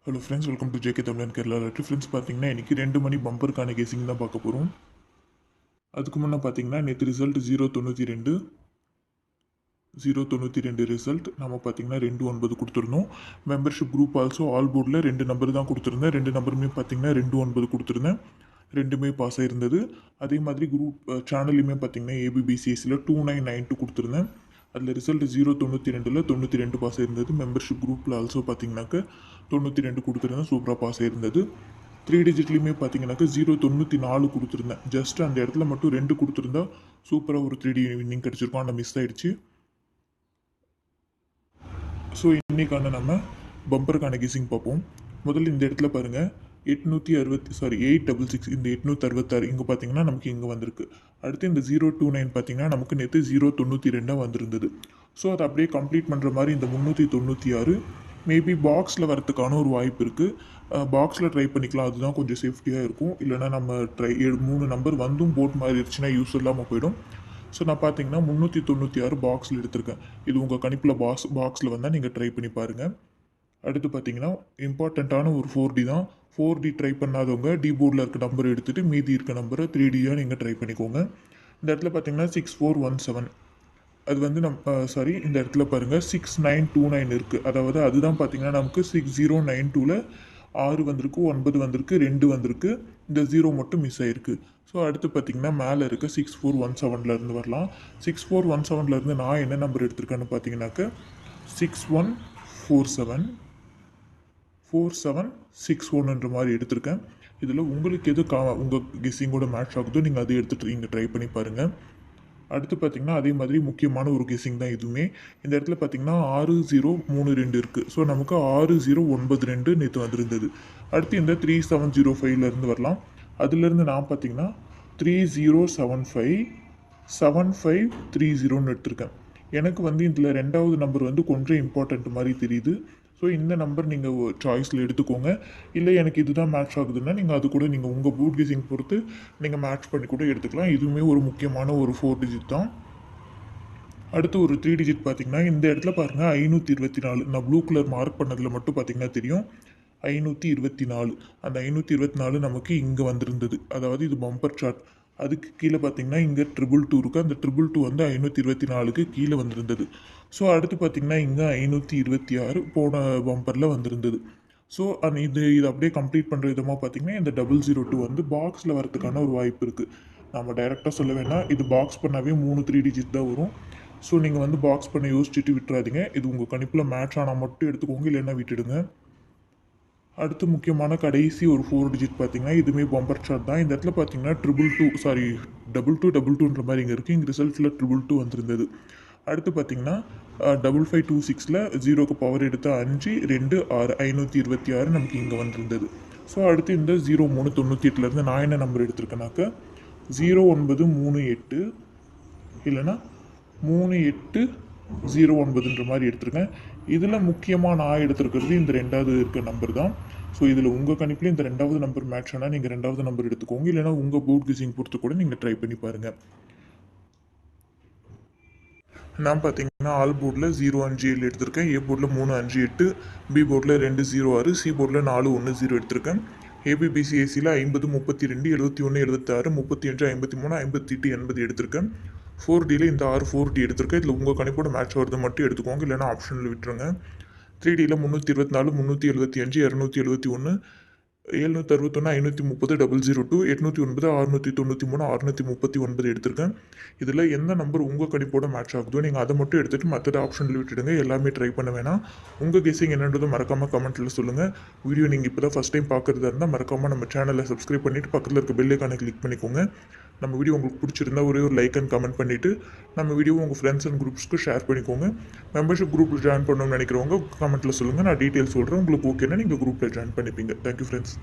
Hello friends, welcome to JK தமிழன் Kerala lottery. Friends பார்த்தீங்கன்னா இன்றைக்கி 2 மணி பம்பருக்கான கேசிங் தான் பார்க்க போகிறோம். அதுக்கு முன்னே பார்த்தீங்கன்னா நேற்று ரிசல்ட் 092 ரிசல்ட் நம்ம பார்த்தீங்கன்னா 29 கொடுத்துருந்தோம். மெம்பர்ஷிப் குரூப் ஆல்சோ ஆல் போர்டில் 2 நம்பர் தான் கொடுத்துருந்தேன். 2 நம்பருமே பார்த்தீங்கன்னா 29 கொடுத்துருந்தேன். ரெண்டுமே பாஸ் ஆகிருந்தது. அதே மாதிரி குரூப் சேனல்லையுமே பார்த்தீங்கன்னா ஏபிபிசிஎஸ்சியில் 2992 கொடுத்துருந்தேன். அதில் ரிசல்ட் 092ல் 92 பாஸ் ஆகிருந்தது. மெம்பர்ஷிப் குரூப்பில் ஆல்சோ பார்த்தீங்கன்னாக்க 92 கொடுத்துருந்தேன். சூப்பராக பாஸ் ஆகிருந்தது. 3 டிஜிட்லேயுமே பார்த்தீங்கன்னாக்க 094 கொடுத்துருந்தேன். ஜஸ்ட் அந்த இடத்துல மட்டும் 2 கொடுத்துருந்தா சூப்பராக ஒரு 3D வின்னிங் கிடச்சிருக்கும். ஆனால் மிஸ் ஆகிடுச்சு. ஸோ இன்றைக்கான நம்ம பம்பருக்கான கெஸிங் பார்ப்போம். முதல்ல இந்த இடத்துல பாருங்கள் 866 இந்த 866 இங்கே பார்த்தீங்கன்னா நமக்கு இங்கே வந்திருக்கு. அடுத்து இந்த 029 பார்த்தீங்கன்னா நமக்கு நேற்று 092 வந்திருந்தது. ஸோ அதை அப்படியே கம்ப்ளீட் பண்ணுற மாதிரி இந்த 396 மேபி பாக்ஸில் வரத்துக்கான ஒரு வாய்ப்பு இருக்குது. பாக்ஸில் ட்ரை பண்ணிக்கலாம், அதுதான் கொஞ்சம் சேஃப்டியாக இருக்கும். இல்லைனா நம்ம 3 நம்பர் வந்தும் போட் மாதிரி இருந்துச்சுன்னா யூஸ் இல்லாமல் போயிடும். ஸோ நான் பார்த்தீங்கன்னா 396 பாக்ஸில் எடுத்திருக்கேன். இது உங்கள் கணிப்பில் பாக்ஸில் வந்தால் நீங்கள் ட்ரை பண்ணி பாருங்கள். அடுத்து பார்த்தீங்கன்னா இம்பார்ட்டண்ட்டான ஒரு 4D தான். 4D ட்ரை பண்ணாதவங்க டி போர்டில் இருக்க நம்பர் எடுத்துகிட்டு மீதி இருக்க நம்பரை 3Dயாக நீங்கள் ட்ரை பண்ணிக்கோங்க. இந்த இடத்துல பார்த்தீங்கன்னா 6417 அது வந்து இந்த இடத்துல பாருங்கள் 6929 இருக்குது. அதாவது அதுதான் பார்த்தீங்கன்னா நமக்கு 6092ல் 6 வந்திருக்கு, 9 வந்திருக்கு, 2 வந்திருக்கு, இந்த 0 மட்டும் மிஸ் ஆகிருக்கு. ஸோ அடுத்து பார்த்தீங்கன்னா மேலே இருக்க 6417 வரலாம். 6417 நான் என்ன நம்பர் எடுத்திருக்கேன்னு பார்த்தீங்கன்னாக்க 6147 4761 மாதிரி எடுத்திருக்கேன். இதில் உங்களுக்கு எது உங்கள் கெஸ்ஸிங்கோட மேட்ச் ஆகுதோ நீங்கள் அதை எடுத்துகிட்டு நீங்கள் ட்ரை பண்ணி பாருங்கள். அடுத்து பார்த்தீங்கன்னா அதே மாதிரி முக்கியமான ஒரு கெஸ்ஸிங் தான் இதுவுமே. இந்த இடத்துல பார்த்தீங்கன்னா 6032 இருக்குது. ஸோ நமக்கு 6092 நேற்று வந்திருந்தது. அடுத்து இந்த 3705 வரலாம். அதுலேருந்து நான் பார்த்தீங்கன்னா 3075 7530 எடுத்திருக்கேன். எனக்கு வந்து இதில் 2வது நம்பர் வந்து கொஞ்சம் இம்பார்ட்டண்ட் மாதிரி தெரியுது. ஸோ இந்த நம்பர் நீங்கள் சாய்ஸில் எடுத்துக்கோங்க. இல்லை எனக்கு இதுதான் மேட்ச் ஆகுதுன்னா நீங்கள் அது கூட நீங்கள் உங்கள் பூட் கெஸிங் பொறுத்து நீங்கள் மேட்ச் பண்ணி கூட எடுத்துக்கலாம். இதுவுமே ஒரு முக்கியமான ஒரு 4 டிஜிட் தான். அடுத்து ஒரு 3 டிஜிட் பார்த்தீங்கன்னா இந்த இடத்துல பாருங்கள் 524 நான் ப்ளூ கலர் மார்க் பண்ணதில் மட்டும் பார்த்தீங்கன்னா தெரியும் 524. அந்த 524 நமக்கு இங்கே வந்திருந்தது. அதாவது இது பம்பர் சார்ட். அதுக்கு கீழே பார்த்தீங்கன்னா இங்கே 222 இருக்குது. அந்த 222 வந்து 524க்கு கீழே வந்திருந்தது. ஸோ அடுத்து பார்த்தீங்கன்னா இங்கே 526 போன பம்பரில் வந்திருந்தது. ஸோ இது அப்படியே கம்ப்ளீட் பண்ணுற விதமாக பார்த்தீங்கன்னா இந்த 002 வந்து பாக்ஸில் வரதுக்கான ஒரு வாய்ப்பு இருக்குது. நம்ம டைரெக்டாக சொல்ல வேணாம், இது பாக்ஸ் பண்ணாவே 3 டிஜிட் தான் வரும். ஸோ நீங்கள் வந்து பாக்ஸ் பண்ண யோசிச்சுட்டு விட்டுறாதீங்க. இது உங்கள் கணிப்பில் மேட்ச் ஆனால் மட்டும் எடுத்துக்கோங்க, இல்லைன்னா விட்டுடுங்க. அடுத்து முக்கியமான கடைசி ஒரு 4 டிஜிட் பார்த்தீங்கன்னா இதுவுமே பம்பர் சார்ட் தான். இந்த இடத்துல பார்த்தீங்கன்னா 222 மாதிரி இங்கே இருக்குது. இங்கே ரிசல்ட்டில் 222 வந்திருந்தது. அடுத்து பார்த்தீங்கன்னா 5526ல் 0க்கு பவர் எடுத்து 5 2 6 526 நமக்கு இங்கே வந்திருந்தது. ஸோ அடுத்து இந்த 0398 நான் என்ன நம்பர் எடுத்திருக்கேனாக்கா 0938 இல்லைன்னா 3809 மாதிரி எடுத்திருக்கேன். இதில் முக்கியமாக நான் எடுத்துருக்கிறது இந்த 2வது இருக்க நம்பர் தான். ஸோ இதில் உங்கள் கணிப்பில் இந்த 2வது நம்பர் மேட்ச் ஆனால் நீங்கள் 2வது நம்பர் எடுத்துக்கோங்க. இல்லைனா உங்கள் பூட் கெஸிங் பொறுத்து கூட நீங்கள் ட்ரை பண்ணி பாருங்கள். நான் பார்த்தீங்கன்னா ஆல் போர்டில் 057 எடுத்திருக்கேன். ஏ போர்டில் 358, பி போர்டில் 206, சி போர்டில் 410 எடுத்திருக்கேன். ஏபிபிசிஎஸ்சியில் 50 32 71 76 35 53 58 80 எடுத்திருக்கேன். 4Dயில் இந்த 4D எடுத்திருக்கேன். இதில் உங்கள் கணிப்போட மேட்ச் வருது மட்டும் எடுத்துக்கோங்க, இல்லைனா ஆப்ஷனில் விட்டுருங்க. 3Dயில் 324 375 271 761 530 002 809 693 639 எடுத்திருக்கேன். இதில் எந்த நம்பர் உங்கள் கணிப்போட மேட்ச் ஆகுதோ நீங்கள் அதை மட்டும் எடுத்துகிட்டு மற்ற ஆப்ஷனில் விட்டுடுங்க. எல்லாமே ட்ரை பண்ண வேணாம். உங்கள் கெஸிங் என்னன்றதை மறக்காமல் கமெண்ட்டில் சொல்லுங்கள். வீடியோ நீங்கள் இப்போ தான் ஃபஸ்ட் டைம் பார்க்குறதா இருந்தால் மறக்காமல் நம்ம சேனலை சப்ஸ்கிரைப் பண்ணிவிட்டு பக்கத்தில் இருக்க பெல் ஐக்கானை கிளிக் பண்ணிக்கோங்க. நம்ம வீடியோ உங்களுக்கு பிடிச்சிருந்தா ஒரே ஒரு லைக் அண்ட் கமெண்ட் பண்ணிவிட்டு நம்ம வீடியோவை உங்கள் ஃப்ரெண்ட்ஸ் அண்ட் குரூப்ஸ்க்கு ஷேர் பண்ணிக்கோங்க. மெம்பர்ஷிப் குரூப்பில் ஜாயின் பண்ணணும்னு நினைக்கிறவங்க கமெண்ட்டில் சொல்லுங்கள். நான் டீட்டெயில்ஸ் சொல்கிறேன். உங்களுக்கு ஓகேன்னா நீங்கள் குரூப்பில் ஜாயின் பண்ணிப்பீங்க. Thank you friends.